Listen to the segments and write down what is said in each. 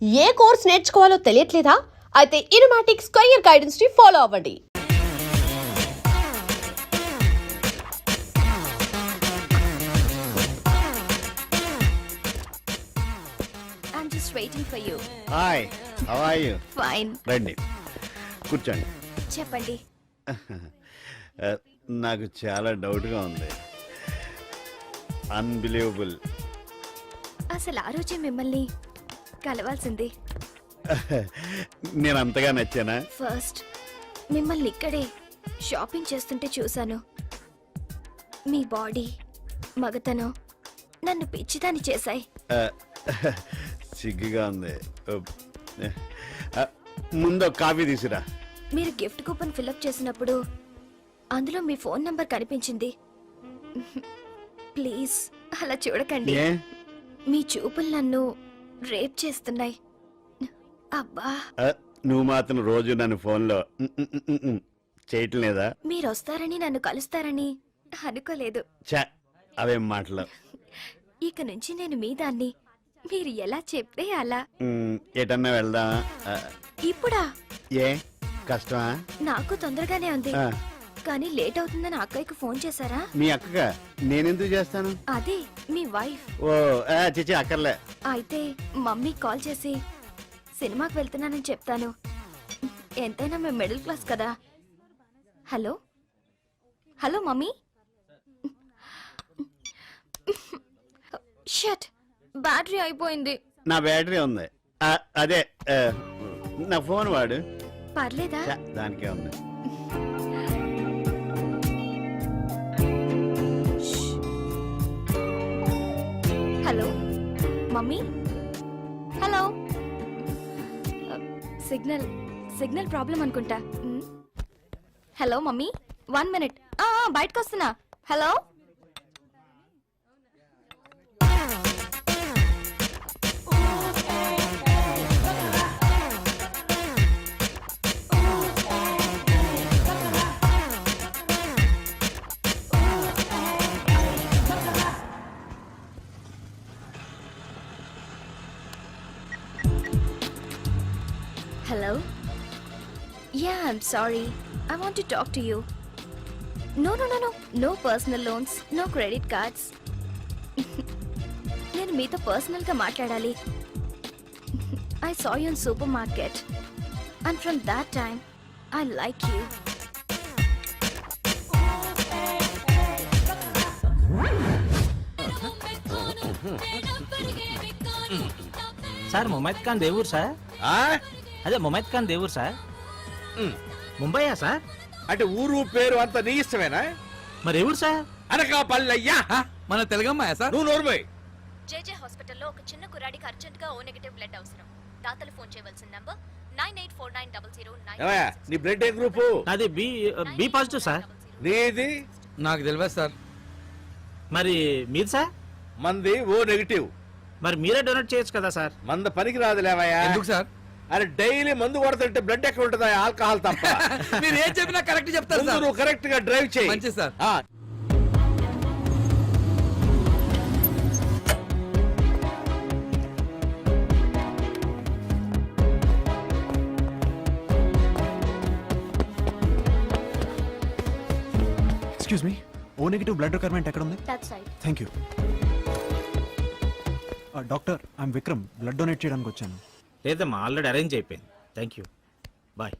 ఏ course నేర్చుకోవాలో తెలియట్లేదా? అయితే ఇనుమాటిక్స్ కెరియర్ గైడెన్స్ ని ఫాలో అవ్వండి. I'm just waiting for you. Hi, how are you? Fine. రండి, కూర్చోండి. చెప్పండి. నాకు చాలా డౌట్గా ఉంది. అన్బిలీవబుల్. అసలు ఆ రోజే మిమ్మల్ని కలవాల్సింది. నేను అంతగా నచ్చానా? ఫస్ట్ మిమ్మల్ని ఇక్కడే షాపింగ్ చేస్తుంటే చూశాను. మీ బాడీ, మగతనం నన్ను పిచ్చిదాన్ని చేశాయి. సిగ్గుగా ఉంది. ముందు కాఫీ తీసురా. మీరు గిఫ్ట్ కూపన్ ఫిల్అప్ చేసినప్పుడు అందులో మీ ఫోన్ నంబర్ కనిపించింది. ప్లీజ్ అలా చూడకండి. ఏ? మీ చూపులు నన్ను రేప్ చేస్తున్నాయి. అబ్బా, నువ్వు మాత్రం రోజు నన్ను ఫోన్లో చేయటం లేదా? మీరు వస్తారని నన్ను కలుస్తారని అనుకోలేదు. చా, అవేం మాటలు. ఇక నుంచి నేను మీ దాన్ని. మీరు ఎలా చెప్తే అలా. ఎటన్నా వెళ్దామా? ఇప్పుడా? ఏ కష్టమా? నాకు తొందరగానే ఉంది, ఆ, కానీ లేట్ అవుతుందని అక్కయ్యకు ఫోన్ చేశారా? మీ అక్కగా నేనెందుకు చేస్తాను? అదే మీ వైఫ్. ఓ చిచి, అక్కర్లే. అయితే మమ్మీ కాల్ చేసి సినిమాకి వెళ్తున్నానని చెప్తాను. ఎంతైనా మేము మిడిల్ క్లాస్ కదా. Hello hello mummy. Shut, battery అయిపోయింది. నా బ్యాటరీ ఉంది. అదే నా ఫోన్ వాడు. పర్లేదా? చా, దానికే ఉంది. Hello mummy. Hello. Signal problem అనుకుంటా. Hello mummy, 1 minute. బయటకు వస్తున్నా. Hello. Hello? Yeah, I'm sorry. I want to talk to you. No. No personal loans, no credit cards. నేను మీతో పర్సనల్గా మాట్లాడాలి. I saw you in supermarket. And from that time, I like you. Sir Mumaith Khan Devur sir. అదే Mumaith Khan Devur sir. ముంబైయా sir? అంటే ఊరు పేరు అంత నీ ఇష్టమేనా? మరి ఎవరు సార్? అనకాపల్లయ్యా. మన తెలుగమ్మాయా సార్? నువ్వు నోర్మై. జేజే హాస్పిటల్లో ఒక చిన్న కుర్రాడికి అర్జెంట్గా O నెగటివ్ బ్లడ్ అవసరం. దాతలు ఫోన్ చేయవలసిన నంబర్ 98490009. నీ బ్లడ్ ఏ గ్రూపు? నాది బి పాజిటివ్ సార్. నీది? నాకు తెలియదు సార్. మరి మీది సార్? మంది O నెగటివ్. మరి మీరే డొనేట్ చేయొచ్చు కదా సార్. మంద పనికి రాదు లేవయ్యా. ఎందుకు సార్? అరే డైలీ మందు కొడుతుంటే బ్లడ్ ఎక్కడ ఉంటుందా? ఆల్కహాల్ తప్ప. మీరు ఏం చెప్పినా కరెక్ట్ చెప్తారు ముందు సార్. నువ్వు కరెక్ట్ గా డ్రైవ్ చేయి. మంచిది sir. Excuse me, O negative blood requirement ఎక్కడ ఉంది? That's right. Thank you. Doctor, I'm Vikram, blood donate చేయడానికి వచ్చాను. లేదమ్మా, ఆల్రెడీ అరేంజ్ అయిపోయింది. Thank you, bye.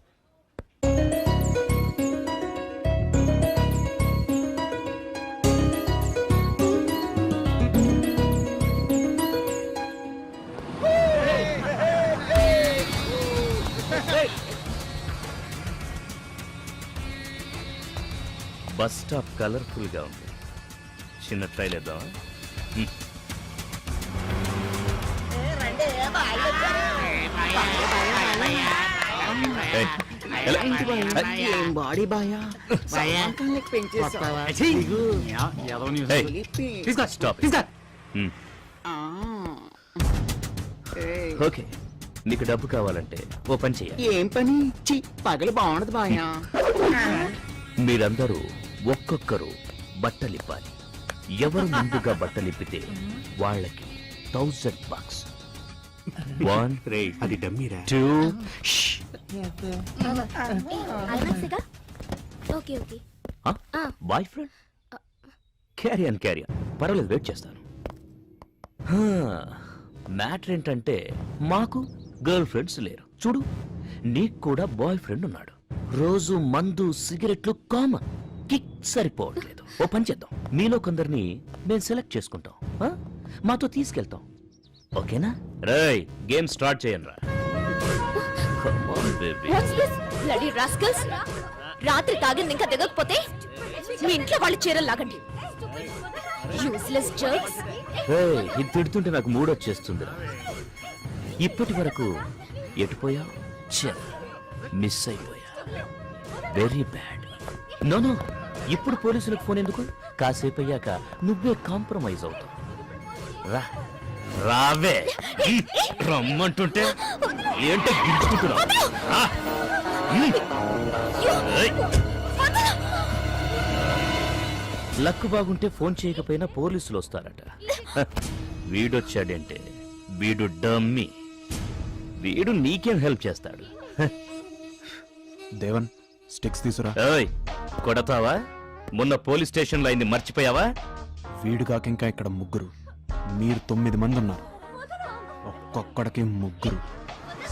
Bus stop colourful గా ఉంది. చిన్న ట్రైల్ వేద్దామా? బాడీ బాయా ఓకే, నీకు డబ్బు కావాలంటే ఓ పని చెయ్యాలి. ఏం పని? పగలు బాగుండదు బాయా. మీరందరూ ఒక్కొక్కరు బట్టలిప్పాలి. ఎవరు ముందుగా బట్టలిప్పితే వాళ్ళకి $1000. 1 అది డమ్మీరా 2 అలవాట్సేగా? ఓకే ఓకే బాయ్ ఫ్రెండ్ క్యారియన్ పర్వాలేదు వెయిట్ చేస్తాను మ్యాటర్ ఏంటంటే మాకు గర్ల్ ఫ్రెండ్స్ లేరు చూడు నీకు కూడా బాయ్ ఫ్రెండ్ ఉన్నాడు రోజు మందు సిగరెట్లు కామన్ కిక్ సరిపోవట్లేదు ఓ పని చేద్దాం మీలో కొందరిని మేము సెలెక్ట్ చేసుకుంటాం ఆ? మాతో తీసుకెళ్తాం ఓకేనా రేయ్ గేమ్ స్టార్ట్ చేయండి రా baby what's this bloody rascals రాత్రి తాగింది ఇంకా దిగకపోతే మీ ఇంట్లో వాళ్ళు చీరలు లాగండి యూస్లెస్ జర్క్స్ ఇది తిడుతుంటే నాకు మూడొచ్చేస్తుంది ఇప్పటి వరకు ఎటుపోయా మిస్ అయిపోయా వెరీ బ్యాడ్ నో ఇప్పుడు పోలీసులకు ఫోన్ ఎందుకు కాసేపు అయ్యాక నువ్వే కాంప్రమైజ్ అవుతావు రా రావే రమ్మంటుంటే ఏంటో గించుకుంటున్నావు రా. ఏయ్. లక్ బాగుంటే ఫోన్ చేయకపోయినా పోలీసులు వస్తారట వీడొచ్చాడంటే వీడు డమ్మీ వీడు నీకేం హెల్ప్ చేస్తాడు దేవన్ స్టిక్స్ తీసురా. ఏయ్ కొడతావా మొన్న పోలీస్ స్టేషన్ లో అయింది మర్చిపోయావా వీడు కాక ఇంకా ఇక్కడ ముగ్గురు మీరు 9 మంది ఉన్నారు ఒక్కొక్కడికి ముగ్గురు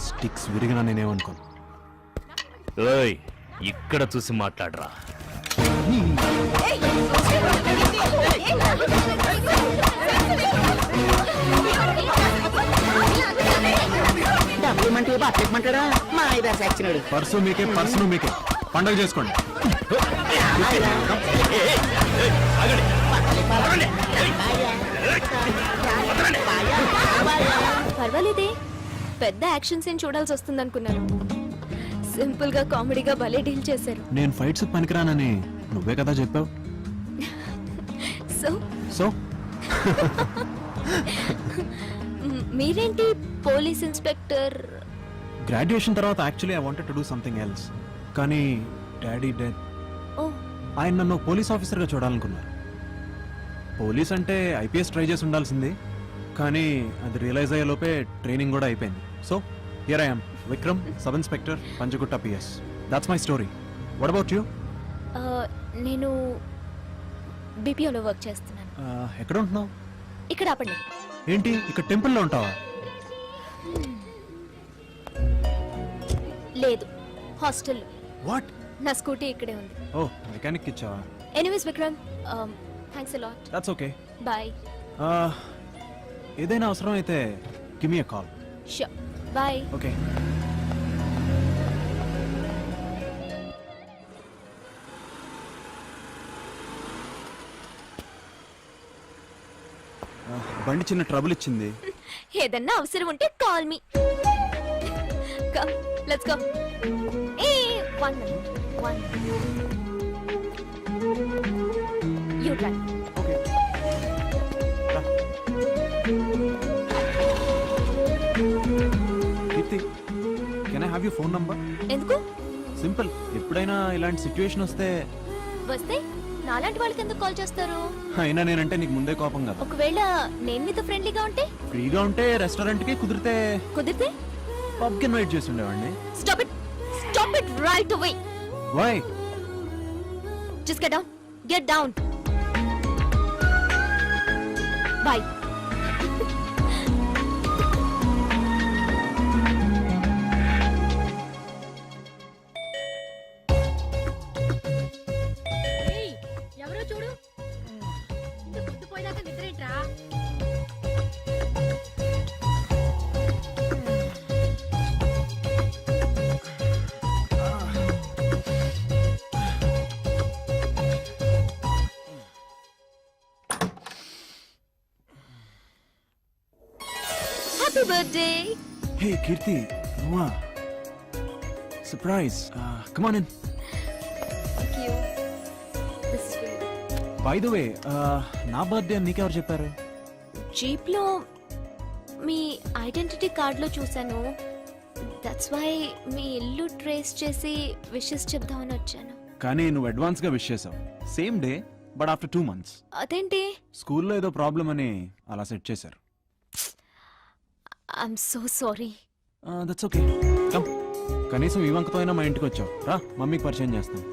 స్టిక్స్ విరిగినా నేనేమనుకోను. ఏయ్ ఇక్కడ చూసి మాట్లాడరా డబ్బులు ఇమ్మంటే బట్టలు ఇమ్మంటాడా మా ఐదారు సచ్చినాడు పర్సు మీకే పండగ చేసుకోండి. పర్వాలేదే పెద్ద యాక్షన్ సీన్ చూడాల్సి వస్తుంది అనుకున్నాను సింపుల్ గా కామెడీగా భలే డీల్ చేశారు నేను ఫైట్స్ పనికిరానని నువ్వే కదా చెప్పావు. సో సో మీరేంటి పోలీస్ ఇన్స్పెక్టర్ గ్రాడ్యుయేషన్ తర్వాత actually I wanted to do something else కానీ డాడీ డెత్ ఓ ఆయన నన్ను పోలీస్ ఆఫీసర్గా చూడాలనుకున్నారు. పోలీస్ అంటే ఐపీఎస్ ట్రై చేసి ఉండాల్సింది కానీ అది రియలైజ్ అయ్యే లోపే ట్రైనింగ్ కూడా అయిపోయింది. So here I am Vikram sub inspector Panjagutta PS. That's my story. What about you? నేను బీపీఓలో వర్క్ చేస్తున్నాను ఎక్కడ ఉంటున్నావు? ఇక్కడ ఆపండి ఏంటి ఇక్కడ టెంపుల్లో ఉంటావా? లేదు హాస్టల్ వాట్? నా స్కూటీ ఇక్కడే ఉంది ఓ మెకానిక్ ఇచ్చావా? Anyways Vikram thanks a lot that's okay. Bye ఏదైనా అవసరం అయితే give me a call. Sure bye okay. బండి చిన్న ట్రబుల్ ఇచ్చింది. ఏదన్నా అవసరం ఉంటే call me come let's go a 1 minute 1 you drive okay. Keerthi can I have you phone number? ఎందుకు సింపుల్. ఎప్పుడైనా ఇలాంటి సిచ్యువేషన్ వస్తే వస్తే నాలాంటి వాళ్ళకి ఎందుకు కాల్ చేస్తారు అయినా నేనంటే నీకు ముందే కోపం కదా. ఒకవేళ నేను మీతో ఫ్రెండ్లీగా ఉంటే ఫ్రీగా ఉంటే రెస్టారెంట్కి కుదిరితే కుదిరితే పబ్కి ఇన్వైట్ చేసి ఉండేవాడిని. Stop it right away why? Just get down bye ఎవరో చూడు పోయినాక నిద్రేంట్రా హ్యాపీ బర్త్డే హే కీర్తి నువ్వా? Surprise. Come on in. Thank you this is for you by the way నా బర్త్డే అని నీకెవరు చెప్పారు? జీప్ లో మీ ఐడెంటిటీ కార్డ్ లో చూసాను దట్స్ వై మీ ఇల్లు ట్రేస్ చేసి విషెస్ చెప్దామని వచ్చాను కానీ నువ్వు అడ్వాన్స్ గా విష్ చేసావు. Same day but after 2 months. అదేంటి స్కూల్లో ఏదో ప్రాబ్లం అని అలా సెట్ చేశారు. I'm so sorry. That's okay. Come, కనీసం ఈ వంకతో అయినా మా ఇంటికి వచ్చావు. రా, మమ్మీకి పరిచయం చేస్తాను.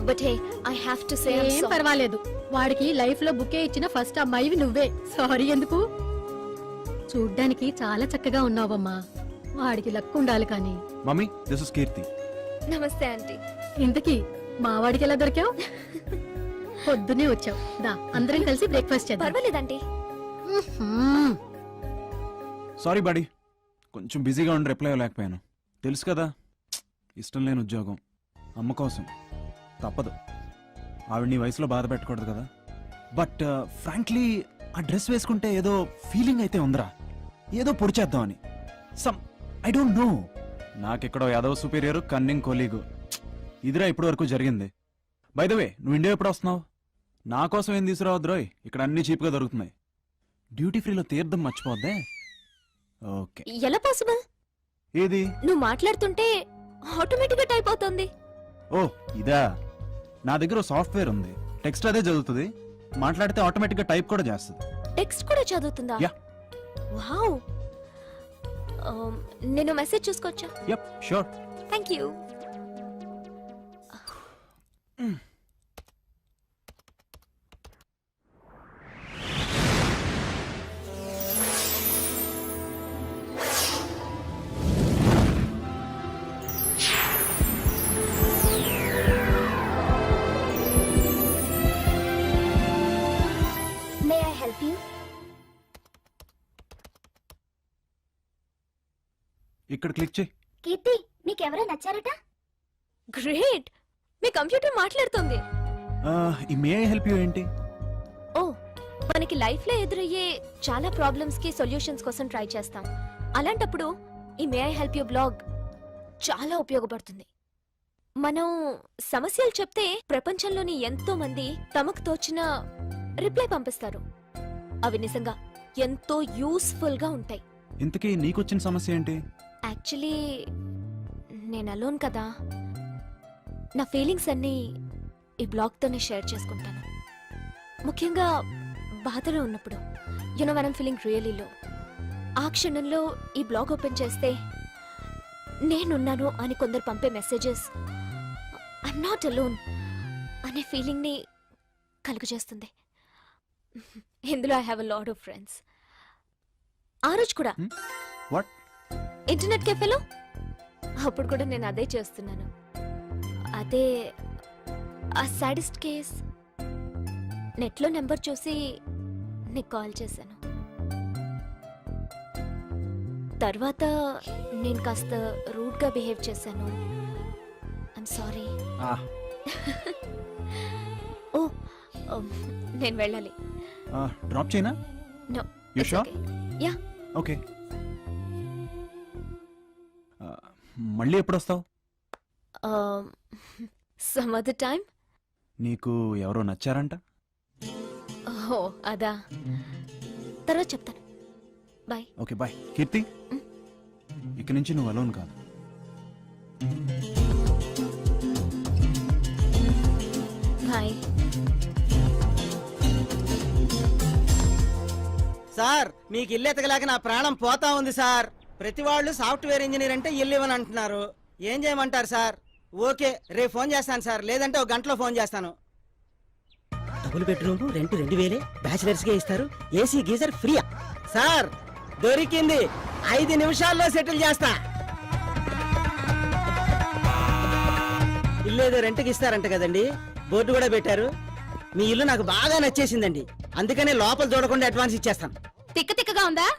But hey, I have to say ఏం పర్వాలేదు, వాడికి లైఫ్ లో బుకే ఇచ్చిన ఫస్ట్ అమ్మాయివి నువ్వే. సారీ ఎందుకు? చూడ్డానికి చాలా చక్కగా ఉన్నావమ్మా. వాడికి లక్ ఉండాలి కానీ. మమ్మీ, దిస్ ఇస్ కీర్తి. నమస్తే ఆంటీ. ఇంతకీ మా వాడికి ఎలా దొరికావు? పొద్దునే వచ్చావు. దా, అందరం కలిసి బ్రేక్ఫాస్ట్ చేద్దాం. పర్వాలేదు ఆంటీ. మ్మ్. సారీ బాడీ, కొంచెం బిజీగా ఉండి రిప్లై అవ్వలేకపోయాను. తెలుసు కదా, ఇష్టం లేని ఉద్యోగం, అమ్మ కోసం తప్పదు. ఆవిడ నీ వయసులో బాధ పెట్టకూడదు కదా. బట్ ఫ్రాంక్లీ ఆ డ్రెస్ వేసుకుంటే ఏదో ఫీలింగ్ అయితే ఉందిరా, ఏదో పొడి చేద్దామని. సమ్ ఐ డోంట్ నో, నాకెక్కడో యాదవ్ సుపీరియర్ కన్నింగ్ కొలీగు. ఇదిరా ఇప్పటి వరకు జరిగింది. బై ద వే, నువ్వు ఇండియా ఎప్పుడు వస్తున్నావు? నా కోసం ఏం తీసుకురావద్రోయ్, ఇక్కడ అన్ని చీప్గా దొరుకుతున్నాయి. డ్యూటీ ఫ్రీలో తీర్థం మర్చిపోద్దే. ఓకే. ఎలా పాసిబుల్? ఏది? నువ్వు మాట్లాడుతుంటే ఆటోమేటిక్ గా టైప్ అవుతుంది. ఓ ఇదా, నా దగ్గర సాఫ్ట్వేర్ ఉంది, టెక్స్ట్ అదే చదువుతుంది, మాట్లాడితే ఆటోమేటిక్ గా టైప్ కూడా చేస్తుంది. టెక్స్ట్ కూడా చదువుతుందా? యా. వావ్. నేను మెసేజ్ చూసుకోవచ్చా? Yup, sure. Thank you. May I help you? ఇక్కడ క్లిక్ చేయి. కీర్తి, నీకెవరో నచ్చారట? గ్రేట్, మీ కంప్యూటర్ మాట్లాడుతుంది. ఈ మే ఐ హెల్ప్ యూ ఏంటి? ఓ, మనకి లైఫ్ లో ఎదురయ్యే చాలా ప్రాబ్లమ్స్ కి సొల్యూషన్స్ కోసం ట్రై చేస్తాం. అలాంటప్పుడు ఈ మే ఐ హెల్ప్ యూ బ్లాగ్ చాలా ఉపయోగపడుతుంది. మనం సమస్యలు చెప్తే ప్రపంచంలోని ఎంతో మంది తమకు తోచిన రిప్లై పంపిస్తారు. అవి నిజంగా ఎంతో యూస్ఫుల్ గా ఉంటాయి. ఇంతకీ నీకొచ్చిన సమస్య ఏంటి? యాక్చువల్లీ నేను అలోన్ కదా, నా ఫీలింగ్స్ అన్నీ ఈ బ్లాగ్తోనే షేర్ చేసుకుంటాను. ముఖ్యంగా బాధలో ఉన్నప్పుడు, you know when I'm feeling really లో, ఆ క్షణంలో ఈ బ్లాగ్ ఓపెన్ చేస్తే నేనున్నాను అని కొందరు పంపే మెసేజెస్ ఐఎమ్ నాట్ అలోన్ అనే ఫీలింగ్ని కలుగజేస్తుంది. ఇందులో I have a lot of friends. ఆ రోజు కూడా వాట్? ఇంటర్నెట్ కెఫేలో అప్పుడు కూడా నేను అదే చేస్తున్నాను. అదే ఆ సాడెస్ట్ కేస్. నెట్లో నెంబర్ చూసి నీకు కాల్ చేశాను. తర్వాత నేను కాస్త రూడ్గా బిహేవ్ చేశాను. I'm sorry. ఓ, నేను వెళ్ళాలి. డ్రాప్ చేయనా? No, You sure? Yeah. Okay. మళ్ళీ ఎప్పుడు వస్తావు? Some other time. నీకు ఎవరో నచ్చారంట? ఓ అదా, తర్వాత చెప్తాను. బాయ్. Okay bye. కీర్తి, ఇక నుంచి నువ్వు అలోన్ కాదు. బాయ్. సార్, మీకు ఇల్లు ఎతకలేక నా ప్రాణం పోతా ఉంది సార్. ప్రతి వాళ్ళు సాఫ్ట్వేర్ ఇంజనీర్ అంటే ఇల్లు ఇవ్వని అంటున్నారు. ఏం చేయమంటారు సార్? ఓకే, రేపు ఫోన్ చేస్తాను సార్, లేదంటే ఒక గంటలో ఫోన్ చేస్తాను. డబుల్ బెడ్రూమ్ రెంట్ 2000 బ్యాచిలర్స్ కే ఇస్తారు. AC geyser ఫ్రీయా? సార్ దొరికింది, 5 నిమిషాల్లో సెటిల్ చేస్తా. ఇల్లు ఏదో రెంట్కి ఇస్తారంట కదండి, బోర్డు కూడా పెట్టారు. మీ ఇల్లు నాకు బాగా నచ్చేసిందండి, అందుకనే లోపల చూడకుండా అడ్వాన్స్ ఇచ్చేస్తాను. తిక్క తిక్కగా ఉందా?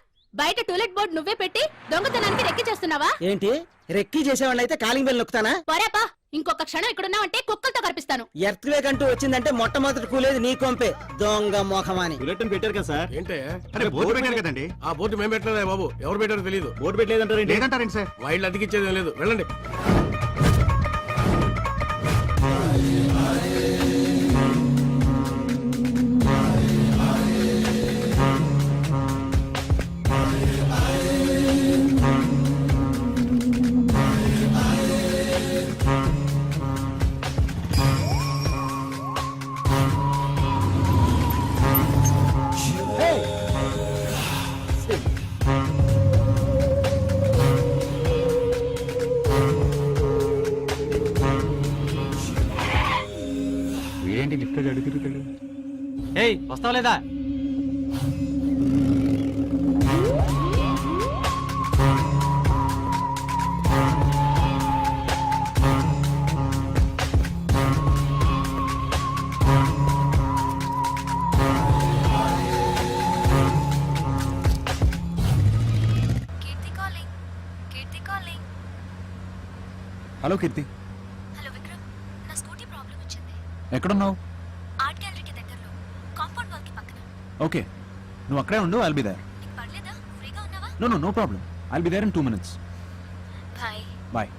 బయట టూలెట్ బోర్డు నువ్వే పెట్టి దొంగతనానికి రెక్కి చేస్తున్నావా? ఏంటి, రెక్కీ చేసేవాళ్ళు అయితే కాలింగ్ బెల్ నొక్కుతానా? పోరాపా, ఇంకొక క్షణం ఇక్కడున్నావంటే కుక్కలతో కనిపిస్తాను. ఎర్త్క్వేక్ అంటూ వచ్చిందంటే మొట్టమొదటి కూలేది నీ కొంపే, దొంగ మోహమాని. బులెటిన్ పెట్టారు కదా సార్. ఏంటే అరే బోర్డు పెట్టారు కదండి. ఆ బోర్డు మేము పెట్టలేదా బాబు? ఎవరు పెట్టారో తెలియదు. బోర్డు పెట్టలేదంటారండి. లేదంటారండి సార్. వైళ్ళు అతికిచ్చేది లేదు, వెళ్ళండి. వస్తావా లేదా? కీర్తి కాలింగ్, కీర్తి కాలింగ్. హలో కీర్తి, హలో విక్రమ్, నా స్కూటీ ప్రాబ్లం వచ్చింది. ఎక్కడున్నావు? ఆర్ట్ గ్యాలరీకి దగ్గరలో, కాంపౌండ్ వాల్ కి పక్కన. ఓకే, నువ్వు అక్కడే ఉండు, ఐల్ బి దేర్. నీకు పర్లేదా? ఫ్రీగా ఉన్నావా? No problem, I'll be there in 2 minutes. Bye. Bye.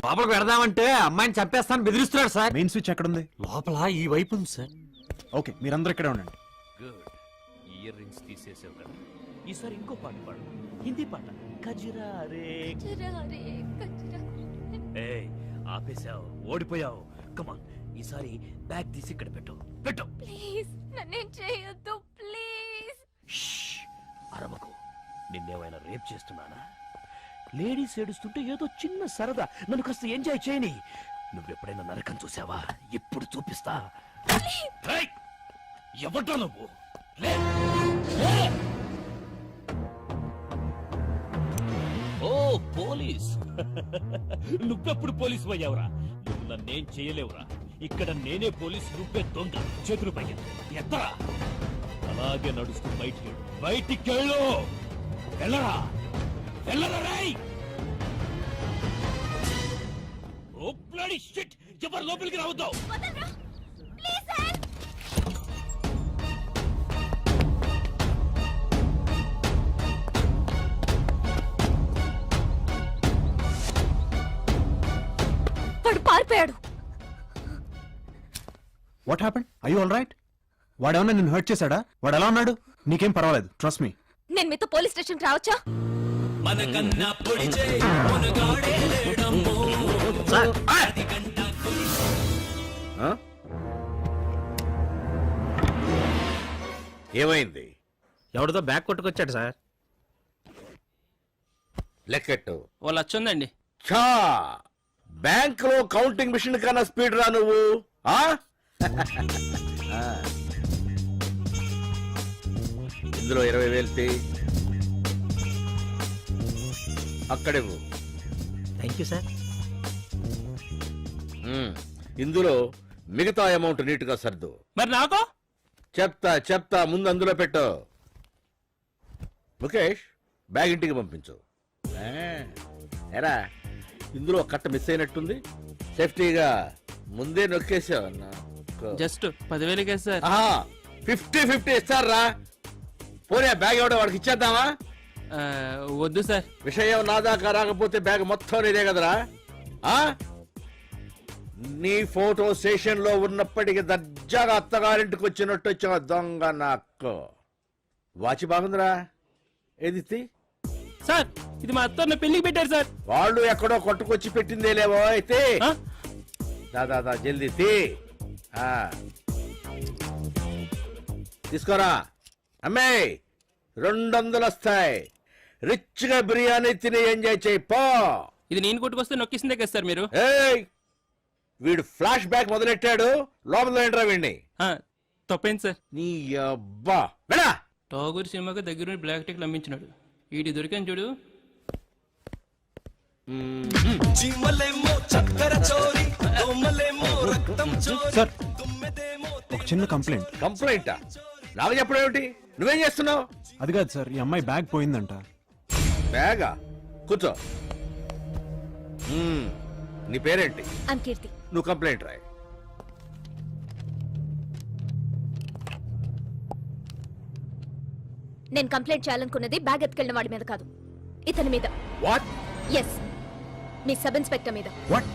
లోపలికి పెడదామంటే అమ్మాయిని చంపేస్తాను బెదిరిస్తున్నాడు సార్. మెయిన్ స్విచ్ ఎక్కడుంది? లోపల ఈ వైపు ఉంది సార్. ఓకే, మీరందరూ ఇక్కడే ఉండండి. గుడ్. ఇయర్ రింగ్స్ తీసేసావు కదా, ఈసారి ఇంకో పాట పాడు, హిందీ పాట. కజిరా రే. ఏయ్, ఆపేశావు, ఓడిపోయావు. కమాన్, ఈసారి బ్యాగ్ తీసి ఇక్కడ పెట్టు. ప్లీజ్ నన్నేం చేయొద్దు ప్లీజ్. షష్, అరవకు. నిన్నేమైనా రేప్ చేస్తున్నానా? లేడీస్ ఏడుస్తుంటే ఏదో చిన్న సరదా, నన్ను కాస్త ఎంజాయ్ చేయని. నువ్వెప్పుడైనా నరకం చూసావా? ఇప్పుడు చూపిస్తా. ఏయ్, ఎవడ్రా నువ్వు? లే, లే. ఓ పోలీస్. నువ్వెప్పుడు పోలీసు అయ్యావురా? నువ్వు నన్నేం చేయలేవురా. ఇక్కడ నేనే పోలీస్, నువ్వే దొంగ. చేతులు పైకి ఎత్తరా. అలాగే నడుస్తూ బయటికెళ్ళు. వెళ్ళరా, వెళ్ళరా రేయ్. ఓ బ్లడీ షిట్, ఎవరు లోపలికి రావద్దు. వదలరా ప్లీజ్ హెల్ప్. వాడు పారిపోయాడు. What happened? I you all right? వాడేమన్నా నిన్ను హర్ట్ చేశాడా? వాడు ఎలా ఉన్నాడు? నీకేం పర్వాలేదు, ట్రస్ట్ మీ. నేను మీతో పోలీస్ స్టేషన్కి రావచ్చా? ఆ? ఏమైంది? ఎవరితో బ్యాగ్ కొట్టుకొచ్చాడు సార్. లెక్కెట్టు. ఓ లచ్చ ఉందండి. ఛా, బ్యాంక్ లో కౌంటింగ్ మిషన్ కన్నా స్పీడ్ రా నువ్వు. ఆ? ఆ. ఇందులో 20,000 తీ. అక్కడే థ్యాంక్ యూ సార్. ఇందులో మిగతా అమౌంట్ నీట్ గా సర్దు. మరి నాకు? చెప్తా ముందు అందులో పెట్టు. ముఖేష్, బ్యాగ్ ఇంటికి పంపించు. ఆ, ఎరా, ఇందులో కట్ట మిస్ అయినట్టుంది. సేఫ్టీగా ముందే నొక్కేసావు. Just 10,000 sir. 50-50 ఇస్తారా? పోనీ ఆ బ్యాగ్ ఎవడో వాడికి ఇచ్చేద్దామా? వద్దు సార్. విషయం నా దాకా రాకపోతే బ్యాగ్ మొత్తం నీదే కదరా. ఆ? నీ ఫోటో స్టేషన్ లో ఉన్నప్పటికీ దర్జాగా అత్తగారింటికి వచ్చినట్టు వచ్చా దొంగ నాకు. వాచి బాగుందిరా, ఏది తీ. సార్, ఇది మా అత్తన్న పెళ్లికి పెట్టారు సార్. వాళ్ళు ఎక్కడో కొట్టుకొచ్చి పెట్టిందే లేవో అయితే. దాదా జల్దీ తీ. ఆ. తీసుకోరా అమ్మే, 200 వస్తాయి. రిచ్ గా బిర్యానీ తిని ఎంజాయ్ చేయి పో. ఇది నేను కొట్టుకొస్తే నొక్కిసిందే కదా సార్ మీరు. ఏయ్, వీడు ఫ్లాష్ బ్యాక్ మొదలెట్టాడు, లోపల ఏంట్రా వీడిని. తప్పేంటి సార్? నీ అబ్బా వెళ్ళా. టాగూర్ సినిమాకి దగ్గర బ్లాక్ టిక్ అమ్మించినాడు. వీడి దొరికాను చూడు. సార్, ఒక చిన్న కంప్లైంట్. కంప్లైంటా? నాకు చెప్పడేమిటి? నువ్వేం చేస్తున్నావు? అది కాదు సార్, ఈ అమ్మాయి బ్యాగ్ పోయిందంట. బ్యాగా? కూర్చో. నీ పేరేంటి? ఐమ్ కీర్తి. నువ్వు కంప్లైంట్ రాయి. నేను కంప్లైంట్ చేయాలనుకున్నది బ్యాగ్ ఎత్తుకెళ్ళిన వాడి మీద కాదు, ఇతని మీద. వాట్? ఎస్, మీ సబ్ ఇన్స్పెక్టర్ మీద. What?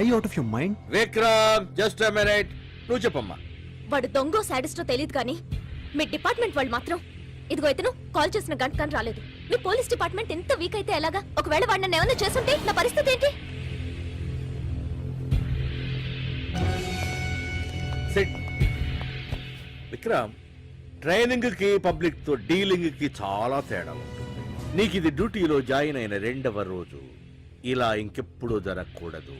I out of your mind? Vikram, just a minute. నువ్వు చెప్పమ్మా. వాడు దొంగో సాడిస్టో తెలియదు కానీ మీ డిపార్ట్మెంట్ వాళ్ళు మాత్రం, ఇదిగో ఇతను కాల్ చేసిన గంట కానీ రాలేదు. మీ పోలీస్ డిపార్ట్మెంట్ ఎంత వీక్ అయితే ఎలాగా? ఒకవేళ వాడు నన్ను ఏమైనా చేస్తుంటే నా పరిస్థితి ఏంటి? సిట్. విక్రమ్, ట్రైనింగ్ కి పబ్లిక్ తో డీలింగ్ కి చాలా తేడా ఉంటుంది. నీకు ఇది డ్యూటీలో జాయిన్ అయిన 2వ రోజు. ఇలా ఇంకెప్పుడు జరగకూడదు.